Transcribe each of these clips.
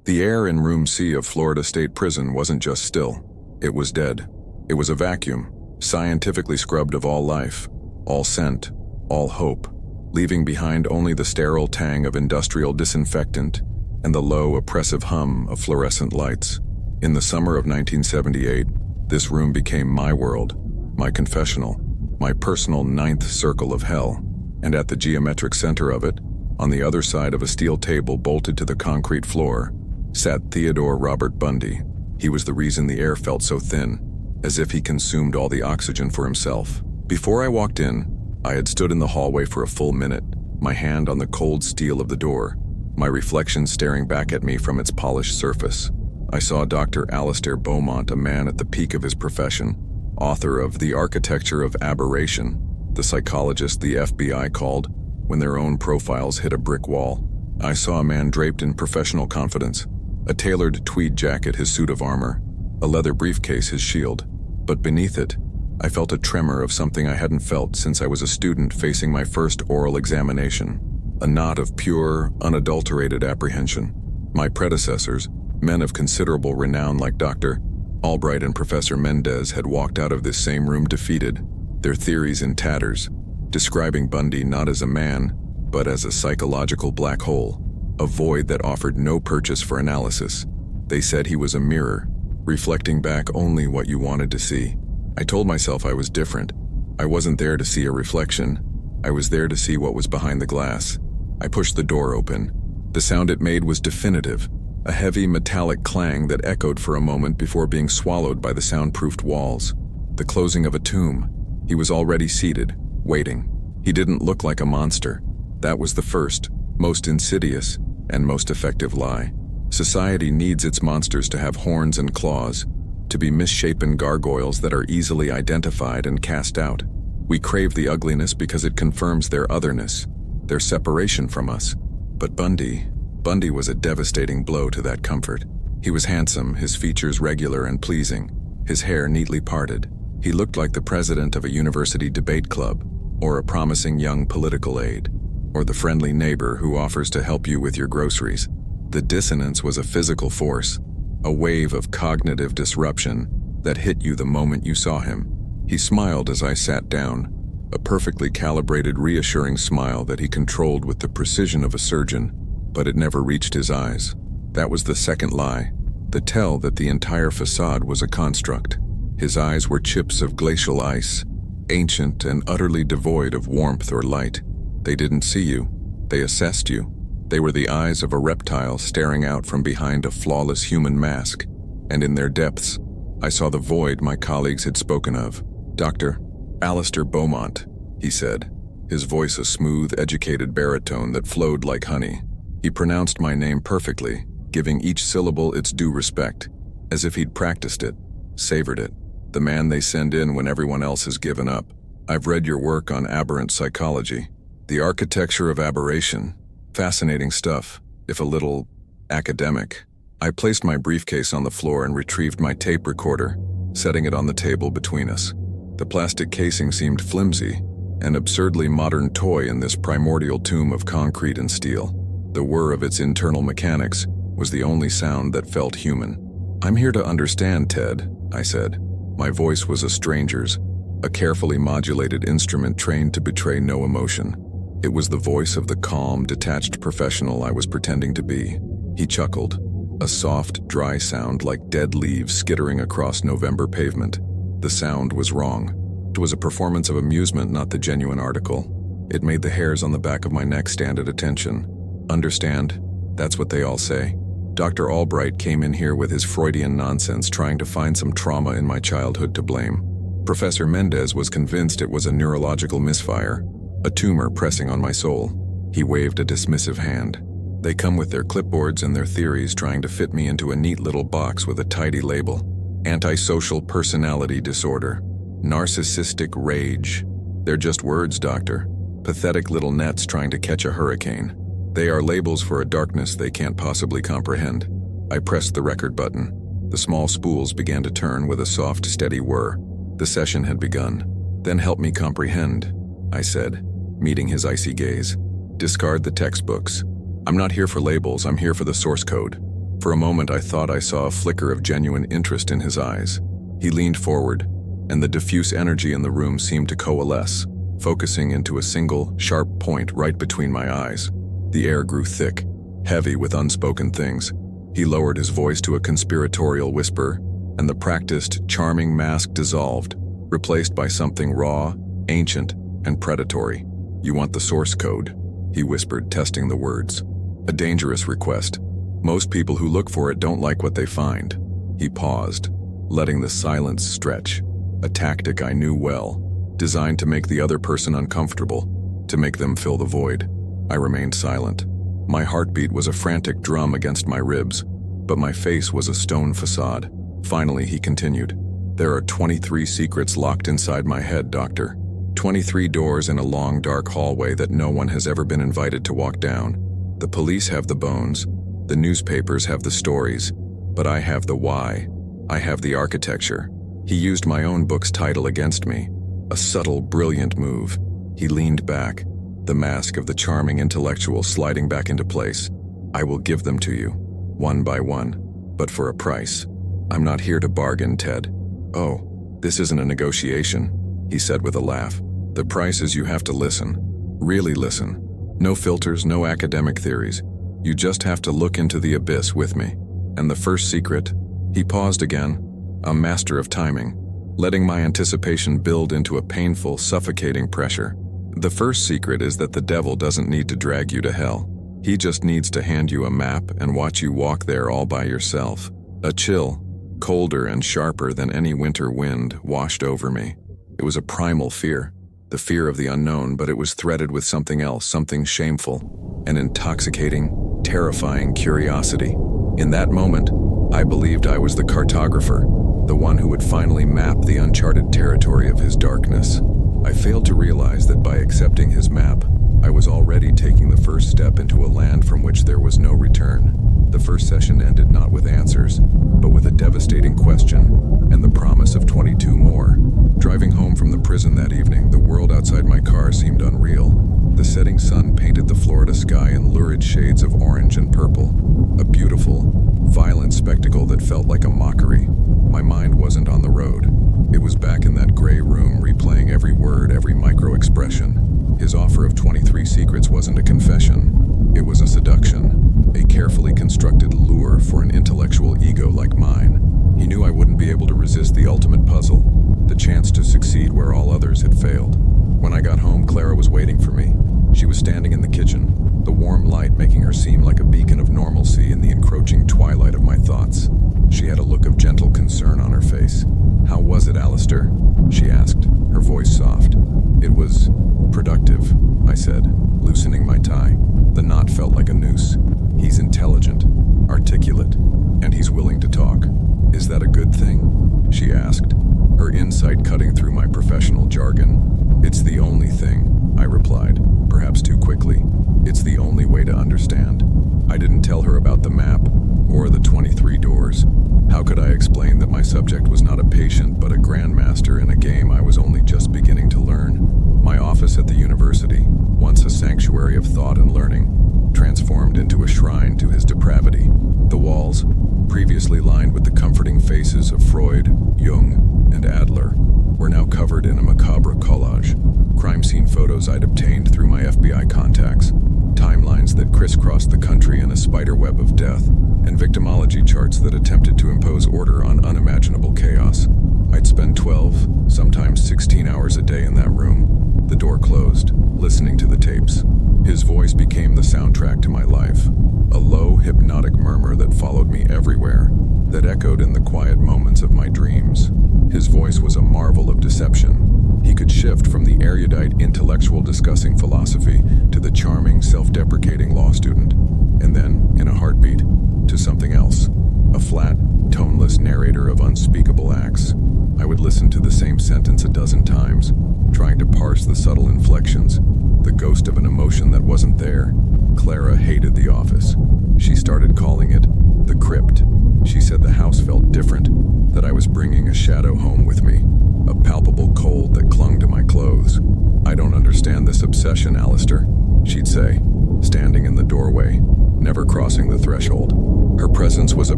The air in Room C of Florida State Prison wasn't just still. It was dead. It was a vacuum, scientifically scrubbed of all life, all scent, all hope, leaving behind only the sterile tang of industrial disinfectant and the low, oppressive hum of fluorescent lights. In the summer of 1978, this room became my world, my confessional, my personal ninth circle of hell, and at the geometric center of it, on the other side of a steel table bolted to the concrete floor, sat Theodore Robert Bundy. He was the reason the air felt so thin, as if he consumed all the oxygen for himself. Before I walked in, I had stood in the hallway for a full minute, my hand on the cold steel of the door, my reflection staring back at me from its polished surface. I saw Dr. Alistair Beaumont, a man at the peak of his profession, author of The Architecture of Aberration, the psychologist the FBI called when their own profiles hit a brick wall. I saw a man draped in professional confidence, a tailored tweed jacket his suit of armor, a leather briefcase his shield. But beneath it, I felt a tremor of something I hadn't felt since I was a student facing my first oral examination, a knot of pure, unadulterated apprehension. My predecessors, men of considerable renown like Dr. Albright and Professor Mendez, had walked out of this same room defeated, their theories in tatters, describing Bundy not as a man, but as a psychological black hole, a void that offered no purchase for analysis. They said he was a mirror, reflecting back only what you wanted to see. I told myself I was different. I wasn't there to see a reflection. I was there to see what was behind the glass. I pushed the door open. The sound it made was definitive, a heavy metallic clang that echoed for a moment before being swallowed by the soundproofed walls. The closing of a tomb. He was already seated, waiting. He didn't look like a monster. That was the first, most insidious, and most effective lie. Society needs its monsters to have horns and claws, to be misshapen gargoyles that are easily identified and cast out. We crave the ugliness because it confirms their otherness, their separation from us. But Bundy was a devastating blow to that comfort. He was handsome, his features regular and pleasing, his hair neatly parted. He looked like the president of a university debate club, or a promising young political aide, or the friendly neighbor who offers to help you with your groceries. The dissonance was a physical force, a wave of cognitive disruption that hit you the moment you saw him. He smiled as I sat down, a perfectly calibrated, reassuring smile that he controlled with the precision of a surgeon, but it never reached his eyes. That was the second lie, the tell that the entire facade was a construct. His eyes were chips of glacial ice, ancient and utterly devoid of warmth or light. They didn't see you. They assessed you. They were the eyes of a reptile staring out from behind a flawless human mask, and in their depths, I saw the void my colleagues had spoken of. Dr. Alistair Beaumont, he said, his voice a smooth, educated baritone that flowed like honey. He pronounced my name perfectly, giving each syllable its due respect, as if he'd practiced it, savored it. The man they send in when everyone else has given up. I've read your work on aberrant psychology. The Architecture of Aberration. Fascinating stuff, if a little academic. I placed my briefcase on the floor and retrieved my tape recorder, setting it on the table between us. The plastic casing seemed flimsy, an absurdly modern toy in this primordial tomb of concrete and steel. The whir of its internal mechanics was the only sound that felt human. "I'm here to understand, Ted," I said. My voice was a stranger's, a carefully modulated instrument trained to betray no emotion. It was the voice of the calm, detached professional I was pretending to be. He chuckled, a soft, dry sound like dead leaves skittering across November pavement. The sound was wrong. It was a performance of amusement, not the genuine article. It made the hairs on the back of my neck stand at attention. Understand? That's what they all say. Dr. Albright came in here with his Freudian nonsense, trying to find some trauma in my childhood to blame. Professor Mendez was convinced it was a neurological misfire, a tumor pressing on my soul. He waved a dismissive hand. They come with their clipboards and their theories, trying to fit me into a neat little box with a tidy label. Antisocial personality disorder. Narcissistic rage. They're just words, doctor. Pathetic little nets trying to catch a hurricane. They are labels for a darkness they can't possibly comprehend. I pressed the record button. The small spools began to turn with a soft, steady whir. The session had begun. "Then help me comprehend," I said, meeting his icy gaze. "Discard the textbooks. I'm not here for labels, I'm here for the source code. For a moment, I thought I saw a flicker of genuine interest in his eyes. He leaned forward, and the diffuse energy in the room seemed to coalesce, focusing into a single, sharp point right between my eyes. The air grew thick, heavy with unspoken things. He lowered his voice to a conspiratorial whisper, and the practiced, charming mask dissolved, replaced by something raw, ancient, and predatory. "You want the source code?" he whispered, testing the words. A dangerous request. Most people who look for it don't like what they find. He paused, letting the silence stretch, a tactic I knew well, designed to make the other person uncomfortable, to make them fill the void. I remained silent. My heartbeat was a frantic drum against my ribs, but my face was a stone facade. Finally, he continued, "There are 23 secrets locked inside my head, Doctor. 23 doors in a long, dark hallway that no one has ever been invited to walk down. The police have the bones, the newspapers have the stories, but I have the why. I have the architecture." He used my own book's title against me. A subtle, brilliant move. He leaned back, the mask of the charming intellectual sliding back into place. "I will give them to you, one by one, but for a price. I'm not here to bargain, Ted." "Oh, this isn't a negotiation," he said with a laugh. "The price is you have to listen. Really listen. No filters, no academic theories. You just have to look into the abyss with me. And the first secret," he paused again, a master of timing, letting my anticipation build into a painful, suffocating pressure. "The first secret is that the devil doesn't need to drag you to hell. He just needs to hand you a map and watch you walk there all by yourself." A chill, colder and sharper than any winter wind, washed over me. It was a primal fear, the fear of the unknown, but it was threaded with something else, something shameful, an intoxicating, terrifying curiosity. In that moment, I believed I was the cartographer, the one who would finally map the uncharted territory of his darkness. I failed to realize that by accepting his map, I was already taking the first step into a land from which there was no return. The first session ended not with answers, but with a devastating question and the promise of 22 more. Driving home from the prison that evening, the world outside my car seemed unreal. The setting sun painted the Florida sky in lurid shades of orange and purple, a beautiful, violent spectacle that felt like a mockery. My mind wasn't on the road. It was back in that gray room, replaying every word, every micro-expression. His offer of 23 secrets wasn't a confession. It was a seduction, a carefully constructed lure for an intellectual ego like mine. He knew I wouldn't be able to resist the ultimate puzzle, the chance to succeed where all others had failed. When I got home, Clara was waiting for me. She was standing in the kitchen, the warm light making her seem like a beacon of normalcy in the encroaching twilight of my thoughts. She had a look of gentle concern on her face. "How was it, Alistair?" she asked, her voice soft. "It was productive," I said, loosening my tie. The knot felt like a noose. "He's intelligent, articulate, and he's willing to talk. Is that a good thing?" she asked, her insight cutting through my professional jargon. "It's the only thing," I replied, perhaps too quickly. "It's the only way to understand." I didn't tell her about the map or the 23 doors. How could I explain that my subject was not a patient but a grandmaster in a game I was only just beginning to learn? My office at the university, once a sanctuary of thought and learning, transformed into a shrine to his depravity. The walls, previously lined with the comforting faces of Freud, Jung, and Adler, were now covered in a macabre collage. Crime scene photos I'd obtained through my FBI contacts, timelines that crisscrossed the country in a spiderweb of death, and victimology charts that attempted to impose order on unimaginable chaos. I'd spend 12, sometimes 16 hours a day in that room, the door closed, listening to the tapes. His voice became the soundtrack to my life, a low, hypnotic murmur that followed me everywhere, that echoed in the quiet moments of my dreams. His voice was a marvel of deception. He could shift from the erudite intellectual discussing philosophy to the charming, self-deprecating law student, and then, in a heartbeat, to something else, a flat, toneless narrator of unspeakable acts. I would listen to the same sentence a dozen times, trying to parse the subtle inflections, the ghost of an emotion that wasn't there. Clara hated the office. She started calling it the crypt. She said the house felt different, that I was bringing a shadow home with me, a palpable cold that clung to my clothes. "I don't understand this obsession, Alistair," she'd say, standing in the doorway, never crossing the threshold. Her presence was a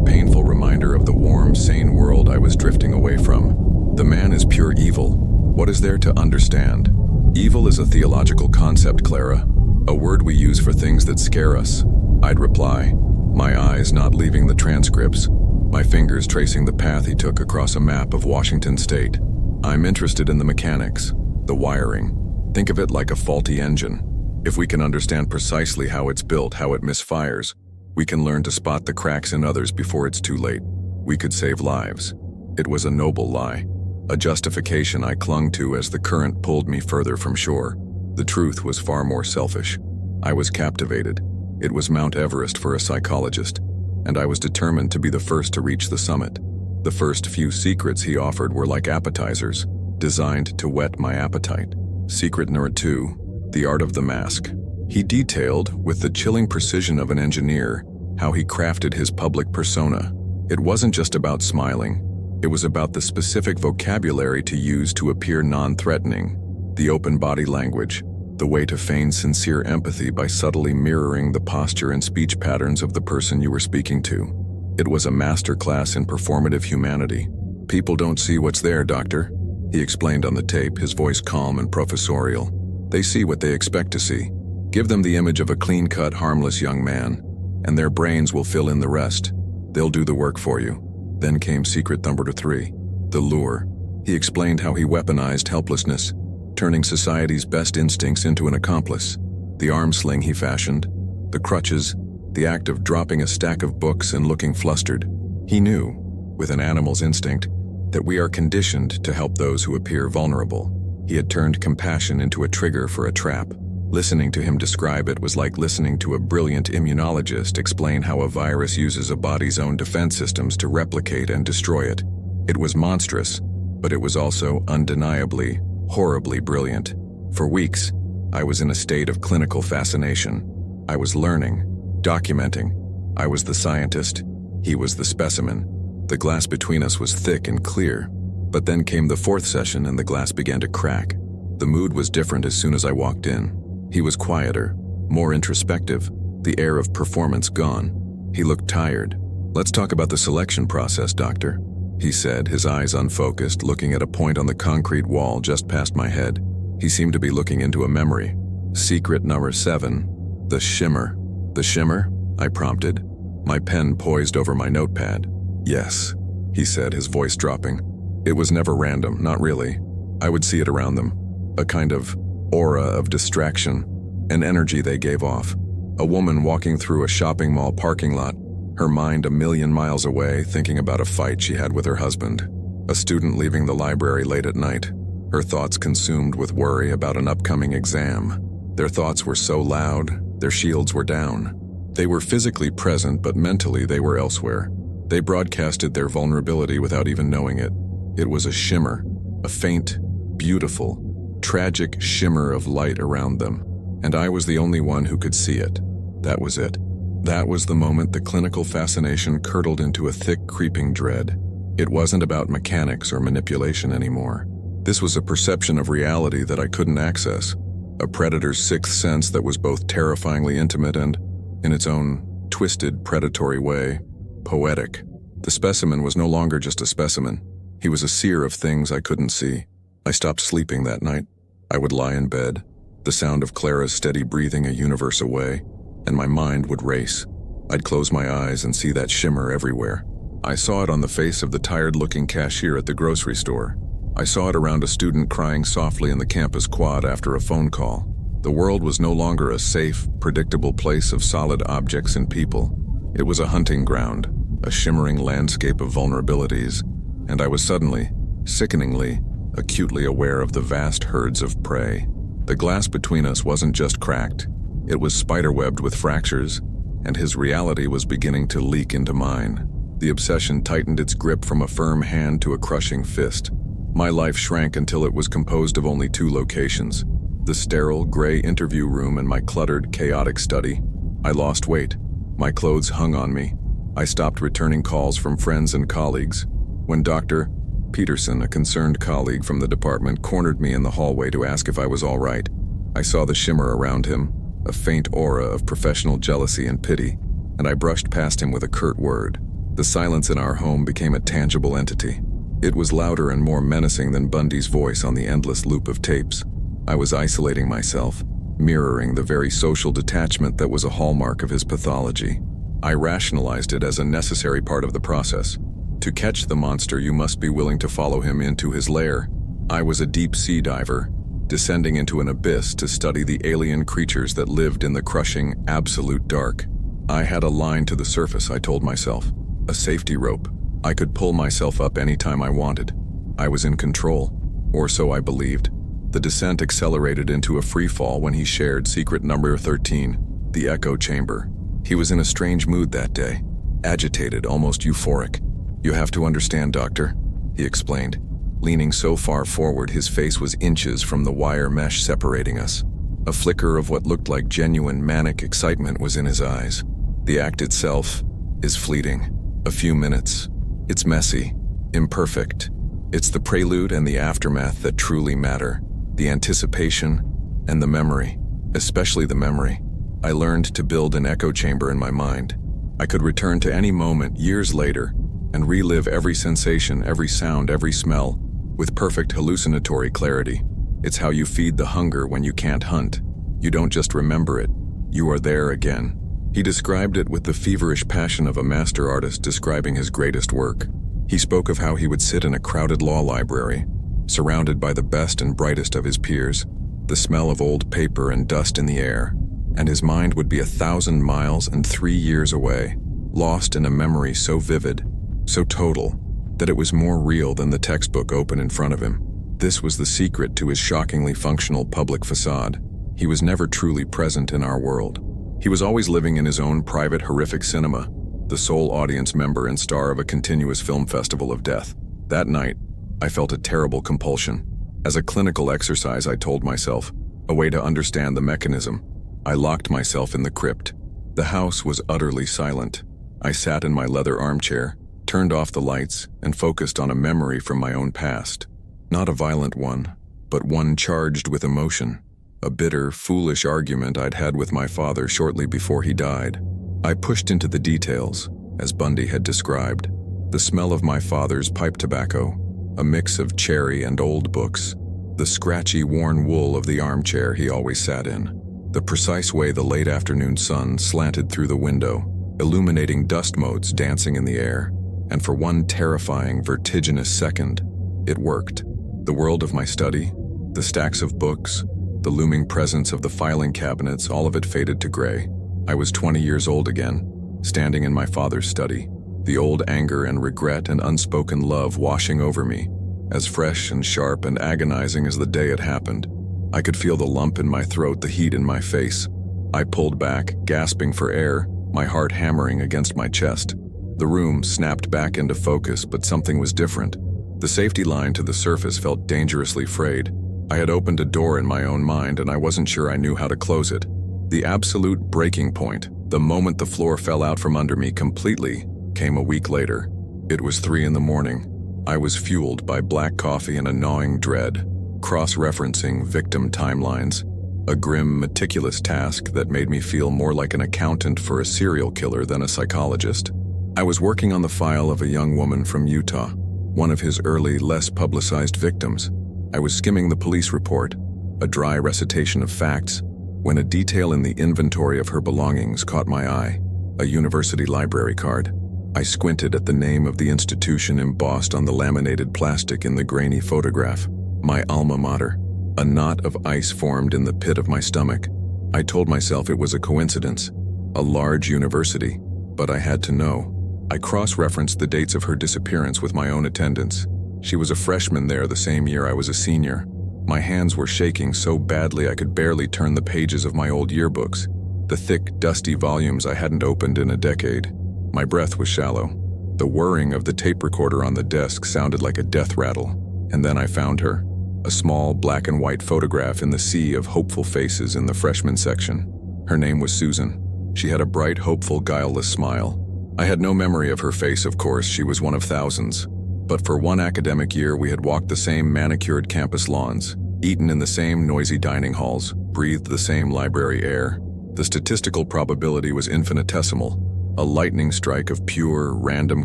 painful reminder of the warm, sane world I was drifting away from. The man is pure evil. What is there to understand? Evil is a theological concept, Clara, a word we use for things that scare us. I'd reply, my eyes not leaving the transcripts, my fingers tracing the path he took across a map of Washington State. I'm interested in the mechanics, the wiring. Think of it like a faulty engine. If we can understand precisely how it's built, how it misfires, we can learn to spot the cracks in others before it's too late. We could save lives. It was a noble lie, a justification I clung to as the current pulled me further from shore. The truth was far more selfish. I was captivated. It was Mount Everest for a psychologist, and I was determined to be the first to reach the summit. The first few secrets he offered were like appetizers, designed to whet my appetite. Secret number 2, the art of the mask. He detailed, with the chilling precision of an engineer, how he crafted his public persona. It wasn't just about smiling. It was about the specific vocabulary to use to appear non-threatening, the open body language, the way to feign sincere empathy by subtly mirroring the posture and speech patterns of the person you were speaking to. It was a masterclass in performative humanity. People don't see what's there, doctor, he explained on the tape, his voice calm and professorial. They see what they expect to see. Give them the image of a clean-cut, harmless young man, and their brains will fill in the rest. They'll do the work for you. Then came secret number 3, the lure. He explained how he weaponized helplessness, turning society's best instincts into an accomplice. The arm sling he fashioned, the crutches, the act of dropping a stack of books and looking flustered. He knew, with an animal's instinct, that we are conditioned to help those who appear vulnerable. He had turned compassion into a trigger for a trap. Listening to him describe it was like listening to a brilliant immunologist explain how a virus uses a body's own defense systems to replicate and destroy it. It was monstrous, but it was also undeniably, horribly brilliant. For weeks, I was in a state of clinical fascination. I was learning, documenting. I was the scientist, he was the specimen. The glass between us was thick and clear, but then came the 4th session and the glass began to crack. The mood was different as soon as I walked in. He was quieter, more introspective, the air of performance gone. He looked tired. Let's talk about the selection process, doctor, he said, his eyes unfocused, looking at a point on the concrete wall just past my head. He seemed to be looking into a memory. Secret number 7, the shimmer. The shimmer? I prompted, my pen poised over my notepad. Yes, he said, his voice dropping. It was never random, not really. I would see it around them. A kind of aura of distraction, an energy they gave off. A woman walking through a shopping mall parking lot, her mind a million miles away, thinking about a fight she had with her husband. A student leaving the library late at night, her thoughts consumed with worry about an upcoming exam. Their thoughts were so loud, their shields were down. They were physically present, but mentally they were elsewhere. They broadcasted their vulnerability without even knowing it. It was a shimmer, a faint, beautiful, tragic shimmer of light around them, and I was the only one who could see it. That was it. That was the moment the clinical fascination curdled into a thick, creeping dread. It wasn't about mechanics or manipulation anymore. This was a perception of reality that I couldn't access, a predator's 6th sense that was both terrifyingly intimate and, in its own twisted, predatory way, poetic. The specimen was no longer just a specimen. He was a seer of things I couldn't see. I stopped sleeping that night. I would lie in bed, the sound of Clara's steady breathing a universe away, and my mind would race. I'd close my eyes and see that shimmer everywhere. I saw it on the face of the tired-looking cashier at the grocery store. I saw it around a student crying softly in the campus quad after a phone call. The world was no longer a safe, predictable place of solid objects and people. It was a hunting ground, a shimmering landscape of vulnerabilities, and I was suddenly, sickeningly, acutely aware of the vast herds of prey. The glass between us wasn't just cracked, it was spiderwebbed with fractures, and his reality was beginning to leak into mine. The obsession tightened its grip from a firm hand to a crushing fist. My life shrank until it was composed of only 2 locations, the sterile, gray interview room and my cluttered, chaotic study. I lost weight. My clothes hung on me. I stopped returning calls from friends and colleagues. When Dr. Peterson, a concerned colleague from the department, cornered me in the hallway to ask if I was all right, I saw the shimmer around him, a faint aura of professional jealousy and pity. and I brushed past him with a curt word. The silence in our home became a tangible entity. It was louder and more menacing than Bundy's voice on the endless loop of tapes. I was isolating myself, mirroring the very social detachment that was a hallmark of his pathology. I rationalized it as a necessary part of the process. To catch the monster, you must be willing to follow him into his lair. I was a deep-sea diver, descending into an abyss to study the alien creatures that lived in the crushing, absolute dark. I had a line to the surface, I told myself. A safety rope. I could pull myself up anytime I wanted. I was in control, or so I believed. The descent accelerated into a free fall when he shared secret number 13, the echo chamber. He was in a strange mood that day, agitated, almost euphoric. "You have to understand, Doctor," he explained. Leaning so far forward, his face was inches from the wire mesh separating us. A flicker of what looked like genuine manic excitement was in his eyes. "The act itself is fleeting. A few minutes. It's messy, imperfect. It's the prelude and the aftermath that truly matter. The anticipation and the memory, especially the memory. I learned to build an echo chamber in my mind. I could return to any moment years later and relive every sensation, every sound, every smell with perfect hallucinatory clarity. It's how you feed the hunger when you can't hunt. You don't just remember it, you are there again." He described it with the feverish passion of a master artist describing his greatest work. He spoke of how he would sit in a crowded law library, surrounded by the best and brightest of his peers, the smell of old paper and dust in the air, and his mind would be 1,000 miles and 3 years away, lost in a memory so vivid, so total, that it was more real than the textbook open in front of him. This was the secret to his shockingly functional public facade. He was never truly present in our world. He was always living in his own private horrific cinema, the sole audience member and star of a continuous film festival of death. That night, I felt a terrible compulsion. As a clinical exercise, I told myself, a way to understand the mechanism. I locked myself in the crypt. The house was utterly silent. I sat in my leather armchair, turned off the lights, and focused on a memory from my own past. Not a violent one, but one charged with emotion. A bitter, foolish argument I'd had with my father shortly before he died. I pushed into the details, as Bundy had described. The smell of my father's pipe tobacco, a mix of cherry and old books, the scratchy, worn wool of the armchair he always sat in, the precise way the late afternoon sun slanted through the window, illuminating dust motes dancing in the air, and for one terrifying, vertiginous second, it worked. The world of my study, the stacks of books, the looming presence of the filing cabinets, all of it faded to gray. I was 20 years old again, standing in my father's study, the old anger and regret and unspoken love washing over me, as fresh and sharp and agonizing as the day it happened. I could feel the lump in my throat, the heat in my face. I pulled back, gasping for air, my heart hammering against my chest. The room snapped back into focus, but something was different. The safety line to the surface felt dangerously frayed. I had opened a door in my own mind, and I wasn't sure I knew how to close it. The absolute breaking point, the moment the floor fell out from under me completely, came a week later. It was 3 a.m. I was fueled by black coffee and a gnawing dread, cross-referencing victim timelines, a grim, meticulous task that made me feel more like an accountant for a serial killer than a psychologist. I was working on the file of a young woman from Utah, one of his early, less publicized victims. I was skimming the police report, a dry recitation of facts, when a detail in the inventory of her belongings caught my eye, a university library card. I squinted at the name of the institution embossed on the laminated plastic in the grainy photograph. My alma mater. A knot of ice formed in the pit of my stomach. I told myself it was a coincidence, a large university, but I had to know. I cross-referenced the dates of her disappearance with my own attendance. She was a freshman there the same year I was a senior. My hands were shaking so badly I could barely turn the pages of my old yearbooks, the thick, dusty volumes I hadn't opened in a decade. My breath was shallow. The whirring of the tape recorder on the desk sounded like a death rattle. And then I found her, a small black and white photograph in the sea of hopeful faces in the freshman section. Her name was Susan. She had a bright, hopeful, guileless smile. I had no memory of her face, of course. She was one of thousands. But for one academic year, we had walked the same manicured campus lawns, eaten in the same noisy dining halls, breathed the same library air. The statistical probability was infinitesimal, a lightning strike of pure, random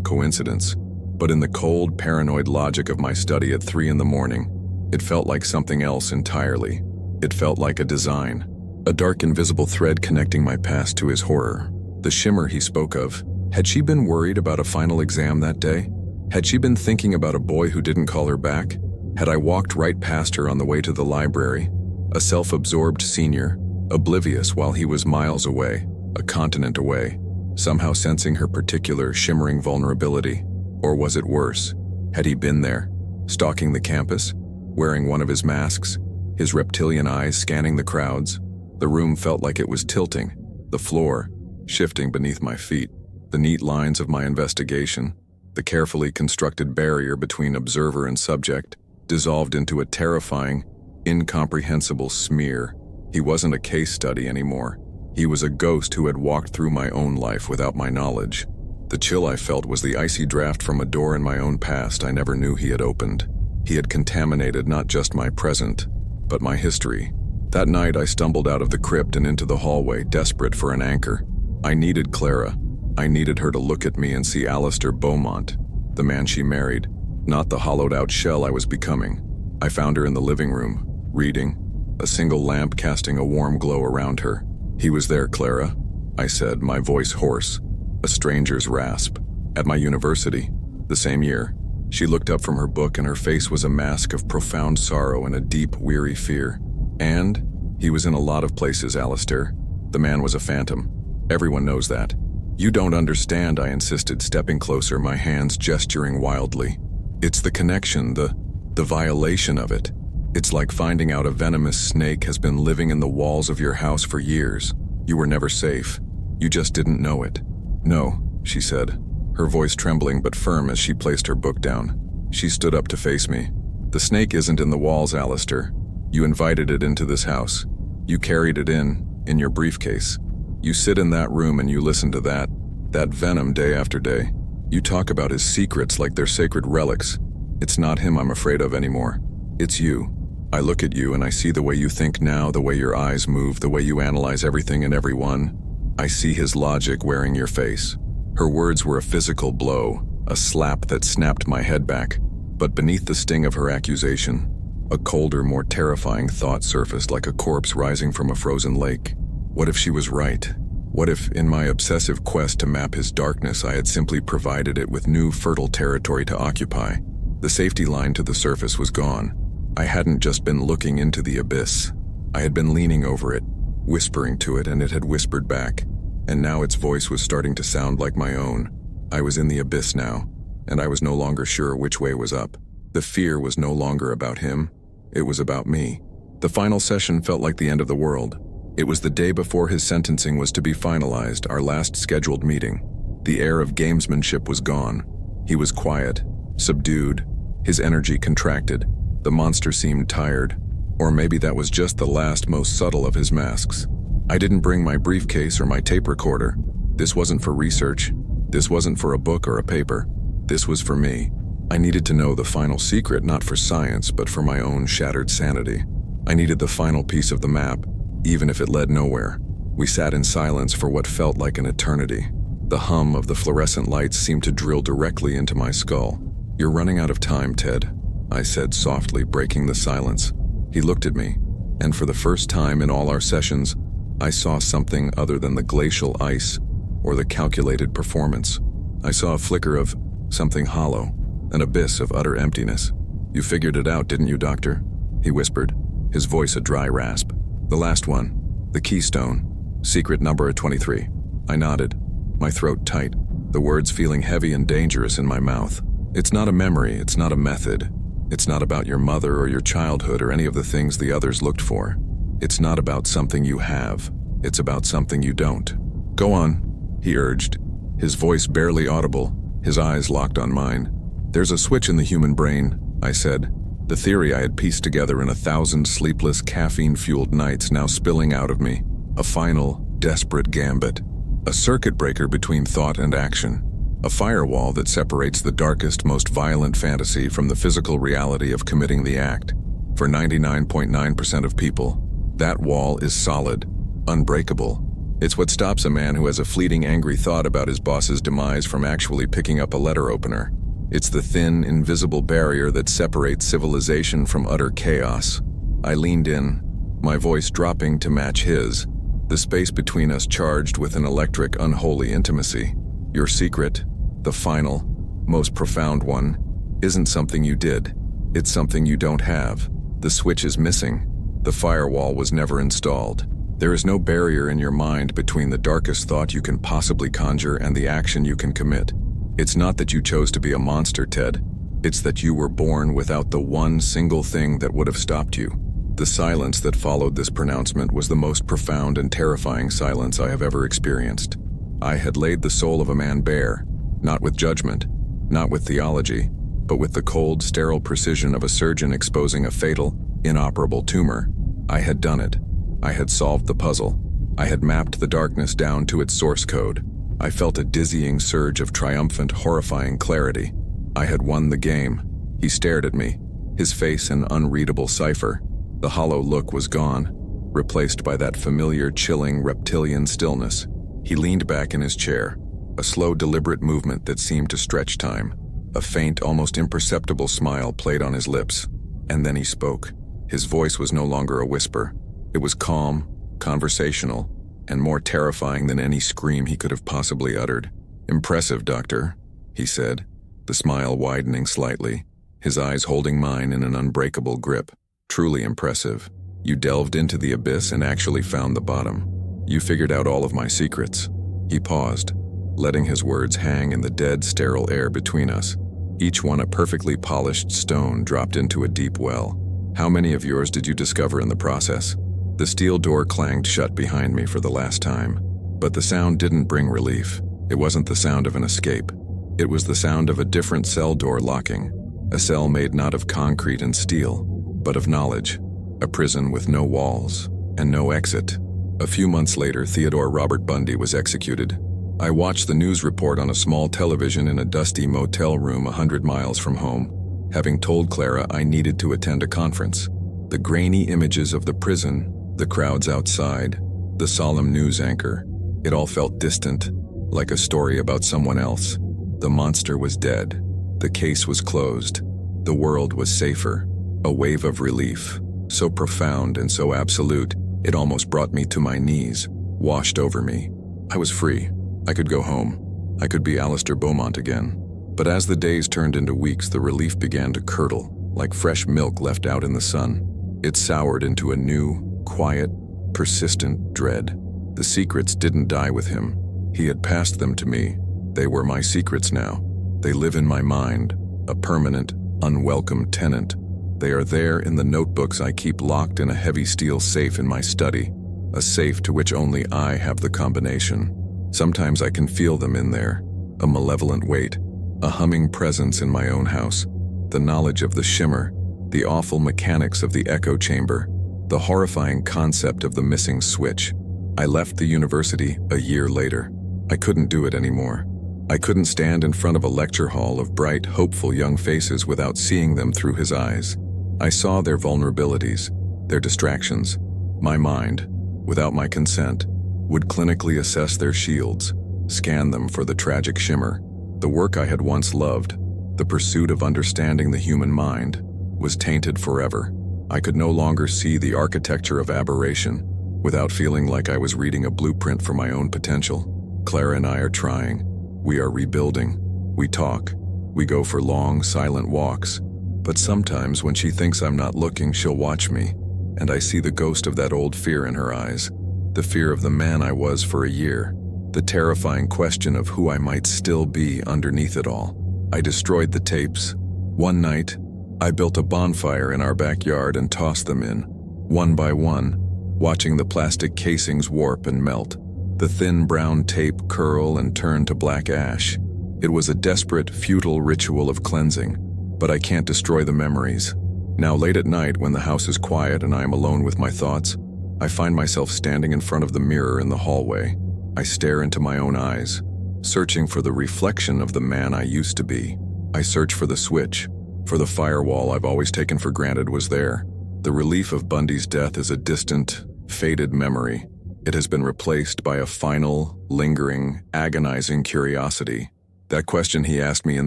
coincidence. But in the cold, paranoid logic of my study at 3 in the morning, it felt like something else entirely. It felt like a design, a dark, invisible thread connecting my past to his horror. The shimmer he spoke of. Had she been worried about a final exam that day? Had she been thinking about a boy who didn't call her back? Had I walked right past her on the way to the library, a self-absorbed senior, oblivious while he was miles away, a continent away, somehow sensing her particular shimmering vulnerability? Or was it worse? Had he been there, stalking the campus, wearing one of his masks, his reptilian eyes scanning the crowds? The room felt like it was tilting, the floor shifting beneath my feet. The neat lines of my investigation, the carefully constructed barrier between observer and subject, dissolved into a terrifying, incomprehensible smear. He wasn't a case study anymore. He was a ghost who had walked through my own life without my knowledge. The chill I felt was the icy draft from a door in my own past I never knew he had opened. He had contaminated not just my present, but my history. That night I stumbled out of the crypt and into the hallway, desperate for an anchor. I needed Clara. I needed her to look at me and see Alistair Beaumont, the man she married, not the hollowed-out shell I was becoming. I found her in the living room, reading, a single lamp casting a warm glow around her. "He was there, Clara," I said, my voice hoarse, a stranger's rasp. "At my university, the same year." She looked up from her book and her face was a mask of profound sorrow and a deep, weary fear. "And he was in a lot of places, Alistair. The man was a phantom. Everyone knows that." "You don't understand," I insisted, stepping closer, my hands gesturing wildly. "It's the connection, the violation of it. It's like finding out a venomous snake has been living in the walls of your house for years. You were never safe. You just didn't know it." "No," she said, her voice trembling but firm as she placed her book down. She stood up to face me. "The snake isn't in the walls, Alistair. You invited it into this house. You carried it in your briefcase. You sit in that room and you listen to that venom day after day. You talk about his secrets like they're sacred relics. It's not him I'm afraid of anymore. It's you. I look at you and I see the way you think now, the way your eyes move, the way you analyze everything and everyone. I see his logic wearing your face." Her words were a physical blow, a slap that snapped my head back. But beneath the sting of her accusation, a colder, more terrifying thought surfaced like a corpse rising from a frozen lake. What if she was right? What if, in my obsessive quest to map his darkness, I had simply provided it with new, fertile territory to occupy? The safety line to the surface was gone. I hadn't just been looking into the abyss. I had been leaning over it, whispering to it, and it had whispered back. And now its voice was starting to sound like my own. I was in the abyss now, and I was no longer sure which way was up. The fear was no longer about him. It was about me. The final session felt like the end of the world. It was the day before his sentencing was to be finalized, our last scheduled meeting. The air of gamesmanship was gone. He was quiet, subdued, his energy contracted. The monster seemed tired. Or maybe that was just the last, most subtle of his masks. I didn't bring my briefcase or my tape recorder. This wasn't for research. This wasn't for a book or a paper. This was for me. I needed to know the final secret, not for science, but for my own shattered sanity. I needed the final piece of the map, even if it led nowhere. We sat in silence for what felt like an eternity. The hum of the fluorescent lights seemed to drill directly into my skull. "You're running out of time, Ted," I said softly, breaking the silence. He looked at me, and for the first time in all our sessions, I saw something other than the glacial ice or the calculated performance. I saw a flicker of something hollow, an abyss of utter emptiness. "You figured it out, didn't you, Doctor?" he whispered, his voice a dry rasp. "The last one, the keystone, secret number 23. I nodded, my throat tight, the words feeling heavy and dangerous in my mouth. "It's not a memory, it's not a method. It's not about your mother or your childhood or any of the things the others looked for. It's not about something you have. It's about something you don't." "Go on," he urged, his voice barely audible, his eyes locked on mine. "There's a switch in the human brain," I said, the theory I had pieced together in 1,000 sleepless, caffeine-fueled nights now spilling out of me. A final, desperate gambit. A circuit breaker between thought and action. A firewall that separates the darkest, most violent fantasy from the physical reality of committing the act. For 99.9% of people, that wall is solid, unbreakable. It's what stops a man who has a fleeting angry thought about his boss's demise from actually picking up a letter opener. It's the thin, invisible barrier that separates civilization from utter chaos. I leaned in, my voice dropping to match his, the space between us charged with an electric, unholy intimacy. Your secret, the final, most profound one, isn't something you did. It's something you don't have. The switch is missing. The firewall was never installed. There is no barrier in your mind between the darkest thought you can possibly conjure and the action you can commit. It's not that you chose to be a monster, Ted. It's that you were born without the one single thing that would have stopped you. The silence that followed this pronouncement was the most profound and terrifying silence I have ever experienced. I had laid the soul of a man bare, not with judgment, not with theology, but with the cold, sterile precision of a surgeon exposing a fatal, inoperable tumor. I had done it. I had solved the puzzle. I had mapped the darkness down to its source code. I felt a dizzying surge of triumphant, horrifying clarity. I had won the game. He stared at me, his face an unreadable cipher. The hollow look was gone, replaced by that familiar, chilling, reptilian stillness. He leaned back in his chair, a slow, deliberate movement that seemed to stretch time. A faint, almost imperceptible smile played on his lips, and then he spoke. His voice was no longer a whisper. It was calm, conversational, and more terrifying than any scream he could have possibly uttered. "Impressive, Doctor," he said, the smile widening slightly, his eyes holding mine in an unbreakable grip. "Truly impressive. You delved into the abyss and actually found the bottom. You figured out all of my secrets." He paused, letting his words hang in the dead, sterile air between us, each one a perfectly polished stone dropped into a deep well. "How many of yours did you discover in the process?" The steel door clanged shut behind me for the last time, but the sound didn't bring relief. It wasn't the sound of an escape. It was the sound of a different cell door locking, a cell made not of concrete and steel, but of knowledge, a prison with no walls and no exit. A few months later, Theodore Robert Bundy was executed. I watched the news report on a small television in a dusty motel room 100 miles from home, having told Clara I needed to attend a conference. The grainy images of the prison, the crowds outside, the solemn news anchor, it all felt distant, like a story about someone else. The monster was dead. The case was closed. The world was safer. A wave of relief, so profound and so absolute, it almost brought me to my knees, washed over me. I was free. I could go home. I could be Alistair Beaumont again. But as the days turned into weeks, the relief began to curdle, like fresh milk left out in the sun. It soured into a new, quiet, persistent dread. The secrets didn't die with him. He had passed them to me. They were my secrets now. They live in my mind, a permanent, unwelcome tenant. They are there in the notebooks I keep locked in a heavy steel safe in my study, a safe to which only I have the combination. Sometimes I can feel them in there, a malevolent weight, a humming presence in my own house, the knowledge of the shimmer, the awful mechanics of the echo chamber, the horrifying concept of the missing switch. I left the university a year later. I couldn't do it anymore. I couldn't stand in front of a lecture hall of bright, hopeful young faces without seeing them through his eyes. I saw their vulnerabilities, their distractions. My mind, without my consent, would clinically assess their shields, scan them for the tragic shimmer. The work I had once loved, the pursuit of understanding the human mind, was tainted forever. I could no longer see the architecture of aberration without feeling like I was reading a blueprint for my own potential. Clara and I are trying. We are rebuilding. We talk. We go for long, silent walks. But sometimes when she thinks I'm not looking, she'll watch me, and I see the ghost of that old fear in her eyes. The fear of the man I was for a year. The terrifying question of who I might still be underneath it all. I destroyed the tapes. One night, I built a bonfire in our backyard and tossed them in, one by one, watching the plastic casings warp and melt, the thin brown tape curl and turn to black ash. It was a desperate, futile ritual of cleansing, but I can't destroy the memories. Now late at night, when the house is quiet and I am alone with my thoughts, I find myself standing in front of the mirror in the hallway. I stare into my own eyes, searching for the reflection of the man I used to be. I search for the switch, for the firewall I've always taken for granted was there. The relief of Bundy's death is a distant, faded memory. It has been replaced by a final, lingering, agonizing curiosity. That question he asked me in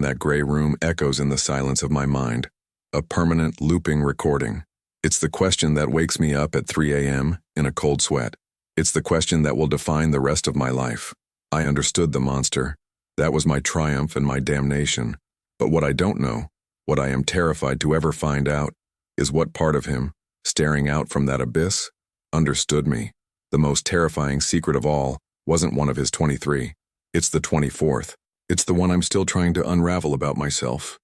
that gray room echoes in the silence of my mind, a permanent, looping recording. It's the question that wakes me up at 3 a.m. in a cold sweat. It's the question that will define the rest of my life. I understood the monster. That was my triumph and my damnation. But what I don't know, what I am terrified to ever find out, is what part of him, staring out from that abyss, understood me. The most terrifying secret of all wasn't one of his 23. It's the 24th. It's the one I'm still trying to unravel about myself.